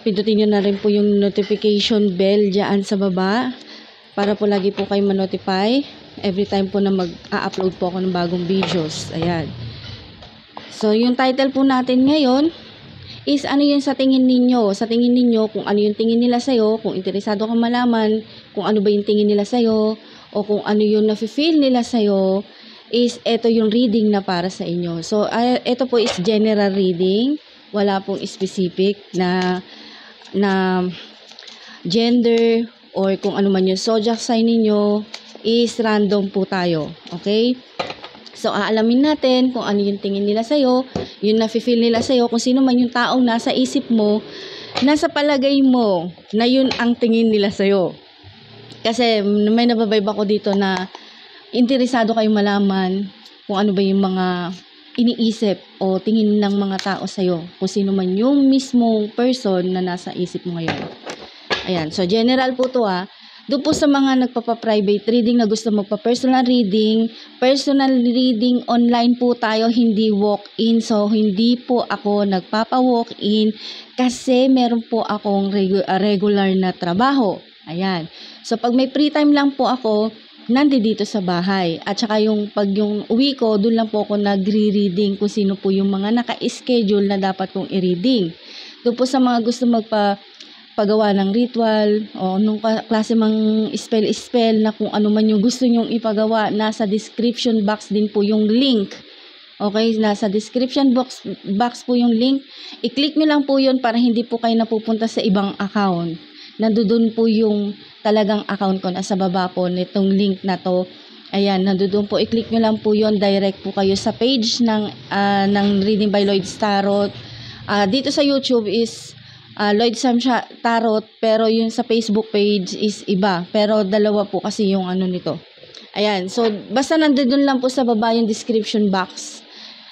at pindutin nyo na rin po yung notification bell dyan sa baba para po lagi po kayo ma-notify every time po na mag-a-upload po ako ng bagong videos. Ayan. So, yung title po natin ngayon is ano yun sa tingin ninyo? Sa tingin ninyo, kung ano yung tingin nila sa'yo, kung interesado ka malaman, kung ano ba yung tingin nila sa'yo, o kung ano yung nafe-feel nila sa'yo, is ito yung reading na para sa inyo. So, ito po is general reading. Wala pong specific na gender or kung ano man yung zodiac sign ninyo, is random po tayo. Okay? So, aalamin natin kung ano yung tingin nila sa'yo, yung nafe-feel nila sa'yo, kung sino man yung taong nasa isip mo, nasa palagay mo na yun ang tingin nila sa'yo. Kasi may nababibe ako dito na interesado kayong malaman kung ano ba yung mga iniisip o tingin ng mga tao sa'yo, kung sino man yung mismong person na nasa isip mo ngayon. Ayan, so general po to Doon po sa mga nagpapa-private reading na gusto magpa-personal reading online po tayo, hindi walk-in. So, hindi po ako nagpapa-walk-in kasi meron po akong regular na trabaho. Ayan. So, pag may free time lang po ako, nandito sa bahay. At saka pag yung uwi ko, doon lang po ako nagre-reading kung sino po yung mga naka-schedule na dapat kong i-reading. Doon po sa mga gusto pagawa ng ritual o nung klase mang spell na kung ano man yung gusto nyong ipagawa, nasa description box din po yung link. Okay, nasa description box po yung link. I-click nyo lang po yun para hindi po kayo napupunta sa ibang account. Nandoon po yung talagang account ko, nasa baba po nitong link na to. Ayan, nandoon po, i-click nyo lang po yun, direct po kayo sa page ng Reading by Lloyd's Tarot. Dito sa YouTube is Lloyd's Tarot, pero yung sa Facebook page is iba. Pero dalawa po kasi yung ano nito. Ayan, so basta nandoon lang po sa baba yung description box.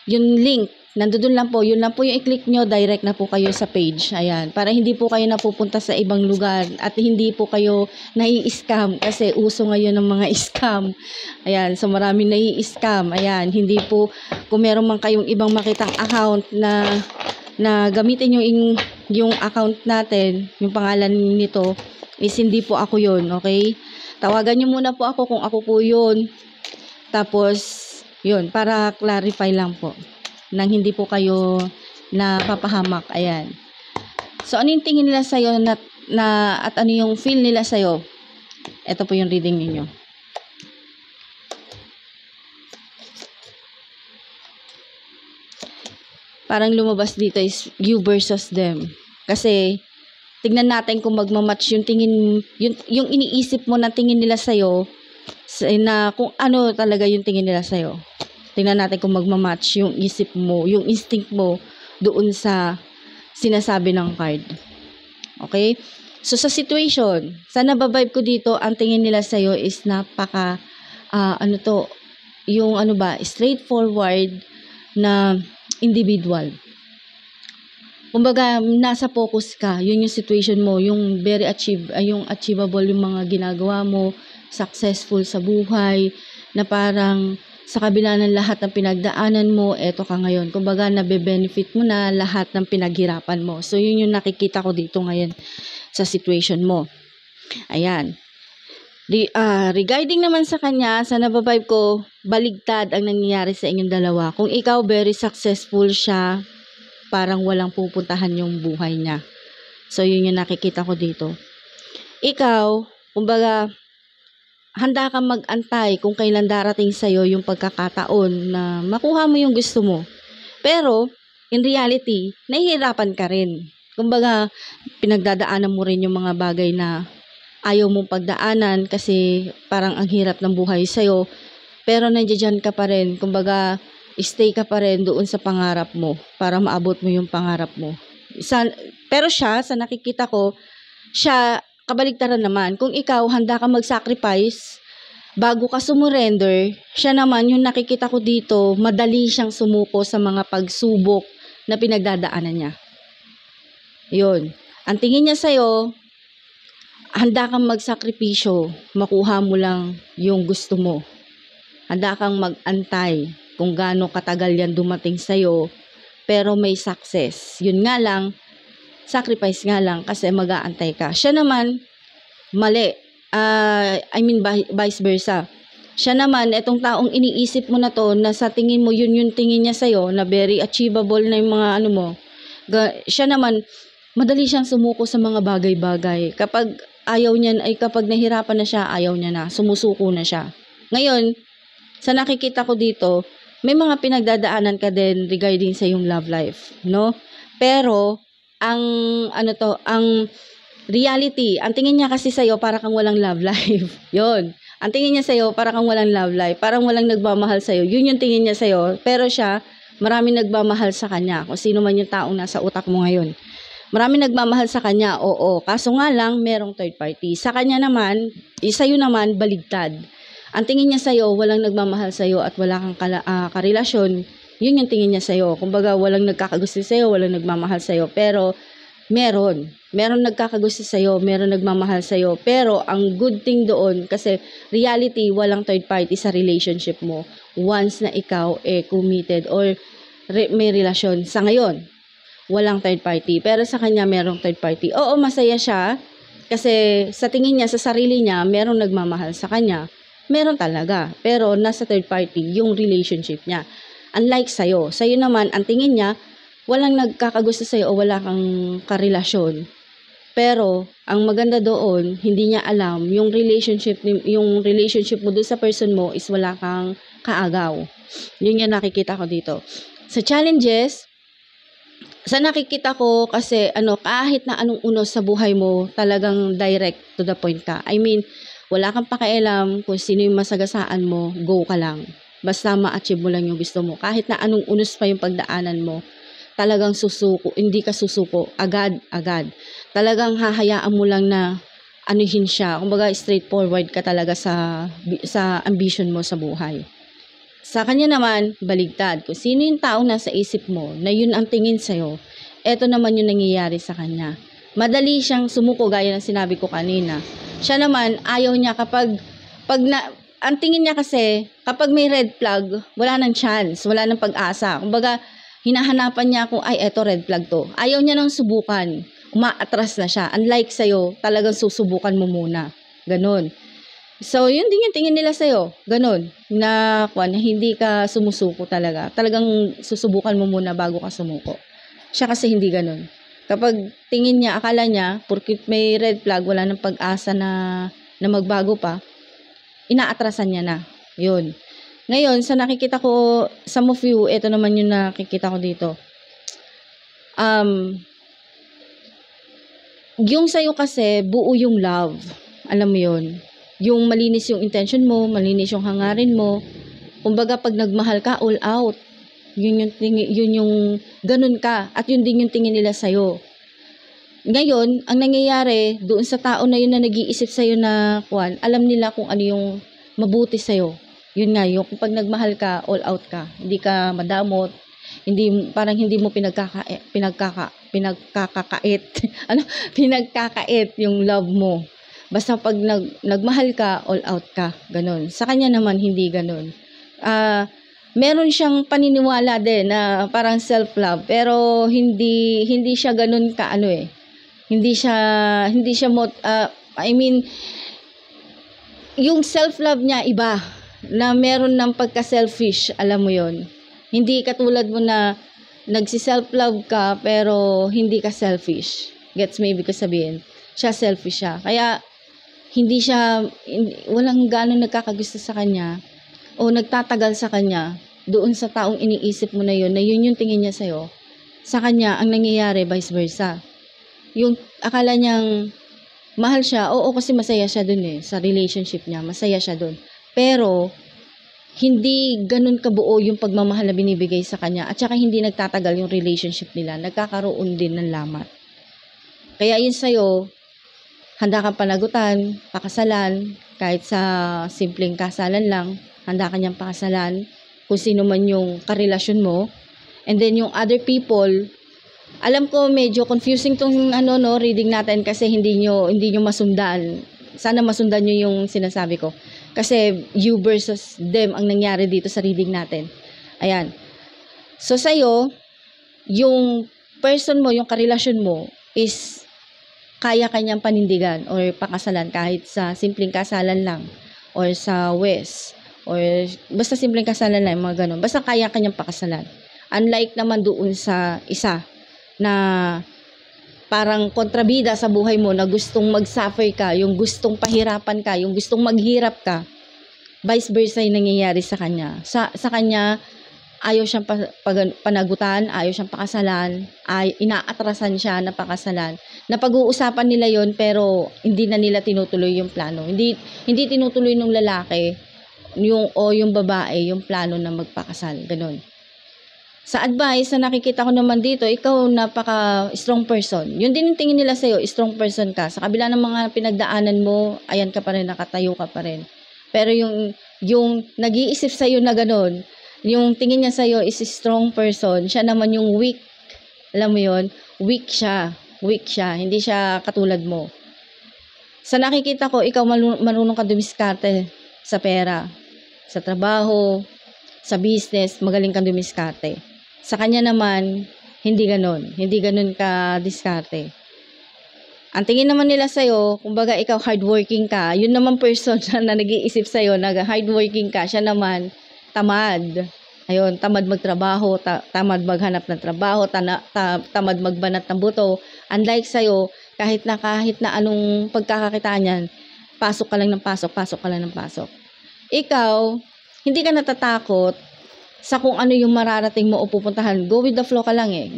Yung link, nandoon lang po. Yun lang po yung i-click nyo, direct na po kayo sa page. Ayan, para hindi po kayo napupunta sa ibang lugar at hindi po kayo nai-scam kasi uso ngayon ng mga scam. Ayan, so maraming nai-scam. Ayan, hindi po, kung meron man kayong ibang makitang account na gamitin yung account natin, yung pangalan nito, is hindi po ako yun, okay? Tawagan nyo muna po ako kung ako po yun. Tapos, yun, para clarify lang po, nang hindi po kayo napapahamak. Ayan. So, ano yung tingin nila sa'yo at ano yung feel nila sa'yo? Ito po yung reading ninyo. Parang lumabas dito is you versus them. Kasi, tignan natin kung magmamatch yung tingin, yung iniisip mo na tingin nila sa'yo, na kung ano talaga yung tingin nila sa'yo. Tingnan natin kung magmamatch yung isip mo, yung instinct mo doon sa sinasabi ng card. Okay? So, sa situation, sa nababibe ko dito, ang tingin nila sa'yo is napaka, straightforward na individual. Kumbaga, nasa focus ka, yun yung situation mo, yung yung achievable yung mga ginagawa mo, successful sa buhay, na parang sa kabila ng lahat ng pinagdaanan mo, eto ka ngayon. Kumbaga, nabe-benefit mo na lahat ng pinaghirapan mo. So, yun yung nakikita ko dito ngayon sa situation mo. Ayan. Regarding naman sa kanya, sa nababibe ko, baligtad ang nangyayari sa inyong dalawa. Kung ikaw, very successful siya, parang walang pupuntahan yung buhay niya. So, yun yung nakikita ko dito. Ikaw, kumbaga, handa kang mag-antay kung kailan darating sa'yo yung pagkakataon na makuha mo yung gusto mo. Pero, in reality, nahihirapan ka rin. Kumbaga, pinagdadaanan mo rin yung mga bagay na ayaw mong pagdaanan kasi parang ang hirap ng buhay sa'yo. Pero nandiyan ka pa rin. Kumbaga, stay ka pa rin doon sa pangarap mo para maabot mo yung pangarap mo. Pero siya, sa nakikita ko, siya, kabaligtaran naman. Kung ikaw, handa ka mag-sacrifice bago ka sumurrender, siya naman, yung nakikita ko dito, madali siyang sumuko sa mga pagsubok na pinagdadaanan niya. Yun. Ang tingin niya sa'yo, handa kang magsakripisyo, makuha mo lang yung gusto mo. Handa kang mag-antay kung gaano katagal yan dumating sa'yo, pero may success. Yun nga lang, sacrifice nga lang kasi mag-aantay ka. Siya naman, mali. Vice versa. Siya naman, itong taong iniisip mo na to, na sa tingin mo, yun yung tingin niya sa'yo, na very achievable na yung mga ano mo, siya naman, madali siyang sumuko sa mga bagay-bagay. Kapag ayaw niya, ay kapag nahirapan na siya, ayaw niya na, sumusuko na siya. Ngayon, sa nakikita ko dito, may mga pinagdadaanan ka din regarding sa yung love life, no? Pero, ang reality, ang tingin niya kasi sa'yo, para kang walang love life. Yon. Ang tingin niya sa'yo, para kang walang love life, parang walang nagmamahal sa'yo. Yun yung tingin niya sa'yo. Pero siya, maraming nagmamahal sa kanya. Kung sino man yung taong nasa utak mo ngayon. Maraming nagmamahal sa kanya, oo. Kaso nga lang, merong third party. Sa kanya naman, sa'yo naman, baligtad. Ang tingin niya sa'yo, walang nagmamahal sa'yo at wala kang karelasyon. Yun yung tingin niya sa'yo. Kumbaga, walang nagkakagusto sa'yo, walang nagmamahal sa'yo. Pero, meron nagkakagusto sa'yo, meron nagmamahal sa'yo, pero ang good thing doon, kasi reality, walang third party sa relationship mo, once na ikaw committed or may relasyon. Sa ngayon, walang third party, pero sa kanya merong third party. Oo, masaya siya, kasi sa tingin niya, sa sarili niya, merong nagmamahal sa kanya, meron talaga, pero nasa third party, yung relationship niya. Unlike sa'yo naman, ang tingin niya, walang nagkakagusto sa'yo o wala kang karelasyon. Pero, ang maganda doon, hindi niya alam, yung relationship mo doon sa person mo is wala kang kaagaw. Yun yung nakikita ko dito. Sa challenges, sa nakikita ko kasi, kahit na anong unos sa buhay mo, talagang direct to the point ka. I mean, wala kang pakialam kung sino yung masagasaan mo, go ka lang. Basta ma-achieve mo lang yung gusto mo. Kahit na anong unos pa yung pagdaanan mo, talagang susuko, hindi ka susuko, agad. Talagang hahayaan mo lang na anuhin siya. Kumbaga, straightforward ka talaga sa ambition mo sa buhay. Sa kanya naman, baligtad. Kung sino yung tao nasa isip mo, na yun ang tingin sa'yo, eto naman yung nangyayari sa kanya. Madali siyang sumuko, gaya ng sinabi ko kanina. Siya naman, ayaw niya ang tingin niya kasi, kapag may red flag, wala nang chance, wala nang pag-asa. Kumbaga, hinahanapan niya kung, ay, eto red flag to. Ayaw niya nang subukan. Umaatras na siya. Unlike sa'yo, talagang susubukan mo muna. Ganon. So, yun din yung tingin nila sa'yo. Ganon. Na hindi ka sumusuko talaga. Talagang susubukan mo muna bago ka sumuko. Siya kasi hindi ganon. Kapag tingin niya, akala niya, porkit may red flag, wala nang pag-asa na magbago pa, inaatrasan niya na. Yun. Ngayon, sa nakikita ko, some of you, ito naman yung nakikita ko dito. Yung sa'yo kasi, buo yung love. Alam mo yun. Yung malinis yung intention mo, malinis yung hangarin mo. Kumbaga, pag nagmahal ka, all out. Yun yung ganun ka. At yun din yung tingin nila sa'yo. Ngayon, ang nangyayari, doon sa tao na yun na nag-iisip sa'yo na, alam nila kung ano yung mabuti sa'yo. Yun nga, yung pag nagmahal ka, all out ka. Hindi ka madamot, parang hindi mo pinagkakait yung love mo. Basta pag nagmahal ka, all out ka. Ganon. Sa kanya naman, hindi ganon. Meron siyang paniniwala din na parang self-love, pero hindi siya ganon ka Hindi siya yung self-love niya iba. Na meron ng pagka-selfish, alam mo yon. Hindi katulad mo na nagsi-self-love ka pero hindi ka selfish. Gets me? Ibig sabihin, siya selfish siya. Kaya walang gano'ng nagkakagusto sa kanya o nagtatagal sa kanya doon sa taong iniisip mo na yun yung tingin niya sa'yo. Sa kanya, ang nangyayari, vice versa. Yung akala niyang mahal siya, oo kasi masaya siya dun sa relationship niya, masaya siya dun. Pero, hindi ganun kabuo yung pagmamahal na binibigay sa kanya at saka hindi nagtatagal yung relationship nila. Nagkakaroon din ng lamat. Kaya yun sa'yo, handa kang panagutan, pakasalan, kahit sa simpleng kasalan lang, handa ka niyang pakasalan, kung sino man yung karelasyon mo. And then yung other people, alam ko medyo confusing tong reading natin kasi hindi nyo masundan. Sana masundan nyo yung sinasabi ko. Kasi you versus them ang nangyari dito sa reading natin. Ayan. So sa'yo, yung person mo, yung karelasyon mo, is kaya kanyang panindigan or pakasalan kahit sa simpleng kasalan lang or sa west or basta simpleng kasalan lang, mga ganun. Basta kaya kanyang pakasalan. Unlike naman doon sa isa na parang kontrabida sa buhay mo na gustong mag-suffer ka, yung gustong pahirapan ka, yung gustong maghirap ka, vice versa yung nangyayari sa kanya. Sa kanya, ayaw siyang panagutan, ayaw siyang pakasalan, inaatrasan siya na pakasalan. Napag-uusapan nila yon pero hindi na nila tinutuloy yung plano. Hindi tinutuloy ng lalaki yung babae yung plano na magpakasal. Ganun. Sa advice na nakikita ko naman dito, ikaw napaka-strong person. Yun din yung tingin nila sa'yo, strong person ka. Sa kabila ng mga pinagdaanan mo, ayan ka pa rin, nakatayo ka pa rin. Pero yung nag-iisip sa'yo na ganun, yung tingin niya sa'yo is a strong person, siya naman yung weak. Alam mo yun? Weak siya. Hindi siya katulad mo. Sa nakikita ko, ikaw marunong ka dumiskarte sa pera, sa trabaho, sa business, magaling kang dumiskarte. Sa kanya naman, hindi ganun ka diskarte. Ang tingin naman nila sa'yo, kumbaga ikaw hardworking ka, yun naman person na nag-iisip sa'yo, hardworking ka, siya naman tamad. Ayun, tamad magtrabaho, tamad maghanap ng trabaho, tamad magbanat ng buto. Unlike sa'yo, kahit na anong pagkakakitaan niyan, pasok ka lang ng pasok. Ikaw, hindi ka natatakot sa kung ano yung mararating mo o pupuntahan. Go with the flow ka lang eh.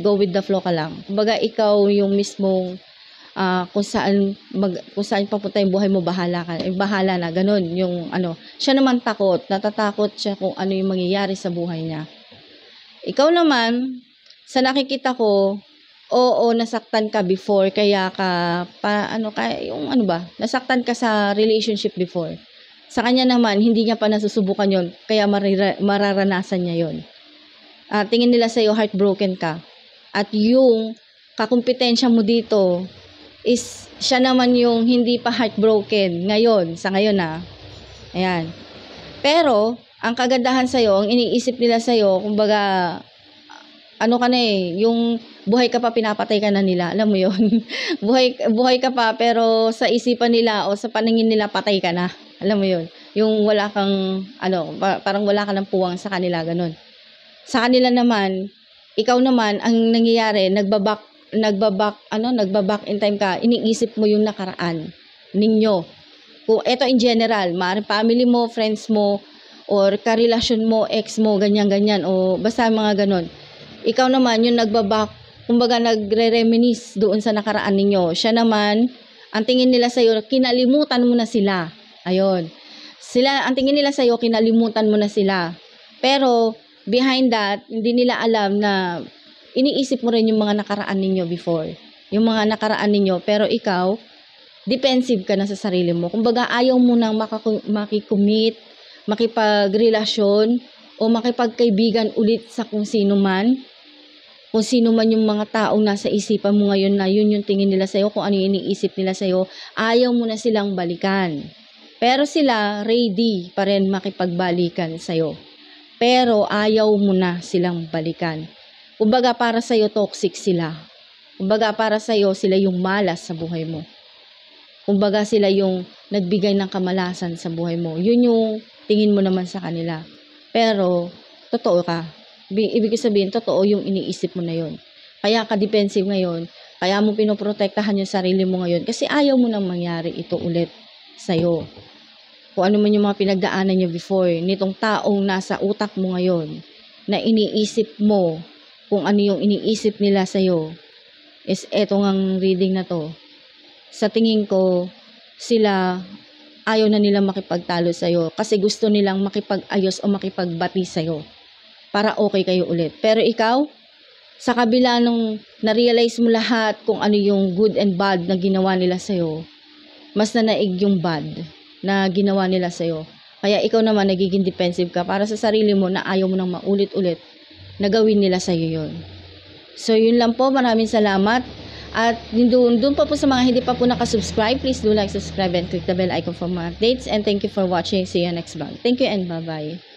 Kumbaga, ikaw yung mismong kung saan papunta yung buhay mo, bahala na, ganun yung siya naman natatakot siya kung ano yung mangyayari sa buhay niya. Ikaw naman, sa nakikita ko, oo, nasaktan ka before, kaya ka nasaktan ka sa relationship before. Sa kanya naman, hindi niya pa nasusubukan yon, kaya mararanasan niya yon. Tingin nila sa'yo, heartbroken ka. At yung kakumpetensya mo dito, is siya naman yung hindi pa heartbroken sa ngayon ayan. Pero ang kagandahan sa'yo, ang iniisip nila sa'yo, kumbaga yung buhay ka pa, pinapatay ka na nila, alam mo yun. buhay ka pa, pero sa isipan nila o sa paningin nila, patay ka na, alam mo yun. Yung wala kang parang wala ka ng puwang sa kanila, ganun. Sa kanila naman, ikaw naman ang nangyayari, nagbaback in time ka, iniisip mo yung nakaraan ninyo. Kung eto in general, maaaring family mo, friends mo, or karelasyon mo, ex mo, ganyan, o basta mga ganon. Ikaw naman yung kumbaga nagre-reminisce doon sa nakaraan ninyo. Siya naman, ang tingin nila sa'yo, kinalimutan mo na sila. Ayun. Ang tingin nila sa'yo, kinalimutan mo na sila. Pero, behind that, hindi nila alam na iniisip mo rin yung mga nakaraan ninyo before. Yung mga nakaraan ninyo, pero ikaw, defensive ka na sa sarili mo. Kumbaga, ayaw mo nang makicommit, makipagrelasyon, o makipagkaibigan ulit sa kung sino man. Kung sino man yung mga taong nasa isipan mo ngayon na yun yung tingin nila sa'yo, kung ano yung iniisip nila sa'yo, ayaw mo na silang balikan. Pero sila, ready pa rin makipagbalikan sa'yo. Pero ayaw mo na silang balikan. Kumbaga para sa'yo, toxic sila. Kumbaga para sa'yo, sila yung malas sa buhay mo. Kumbaga sila yung nagbigay ng kamalasan sa buhay mo. Yun yung tingin mo naman sa kanila. Pero, totoo ka. Ibig sabihin, totoo yung iniisip mo na yun. Kaya ka defensive ngayon, kaya mo pinoprotektahan yung sarili mo ngayon kasi ayaw mo nang mangyari ito ulit sa'yo. Kung ano man yung mga pinagdaanan nyo before, nitong taong nasa utak mo ngayon, na iniisip mo kung ano yung iniisip nila sa'yo, is eto ngang reading na to. Sa tingin ko, sila ayaw na nilang makipagtalo sa'yo kasi gusto nilang makipag-ayos o makipagbati sa'yo para okay kayo ulit. Pero ikaw, sa kabila nung na-realize mo lahat kung ano yung good and bad na ginawa nila sa'yo, mas nanaig yung bad na ginawa nila sa'yo. Kaya ikaw naman nagiging defensive ka para sa sarili mo na ayaw mo nang maulit-ulit na gawin nila sa'yo yun. So yun lang po, maraming salamat. At doon pa po sa mga hindi pa po nakasubscribe, please do like, subscribe, and click the bell icon for more updates. And thank you for watching. See you next vlog. Thank you and bye-bye.